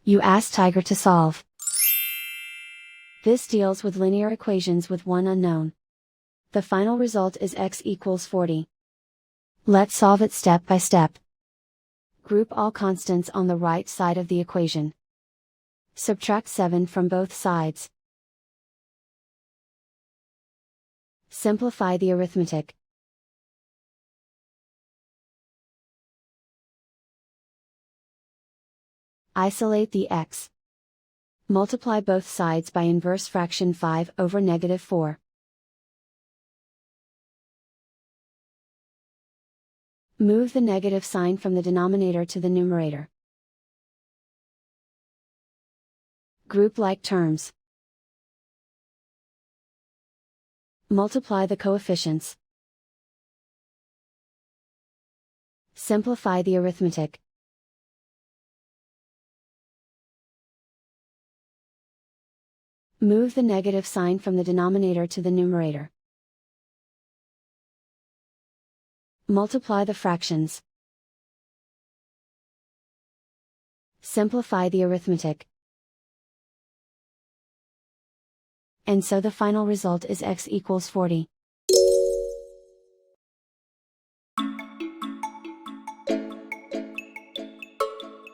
You ask Tiger to solve. This deals with linear equations with one unknown. The final result is x equals 40. Let's solve it step by step. Group all constants on the right side of the equation. Subtract 7 from both sides. Simplify the arithmetic. Isolate the x. Multiply both sides by inverse fraction 5 over -4. Move the negative sign from the denominator to the numerator. Group like terms. Multiply the coefficients. Simplify the arithmetic. Move the negative sign from the denominator to the numerator. Multiply the fractions. Simplify the arithmetic. And so the final result is x equals 40.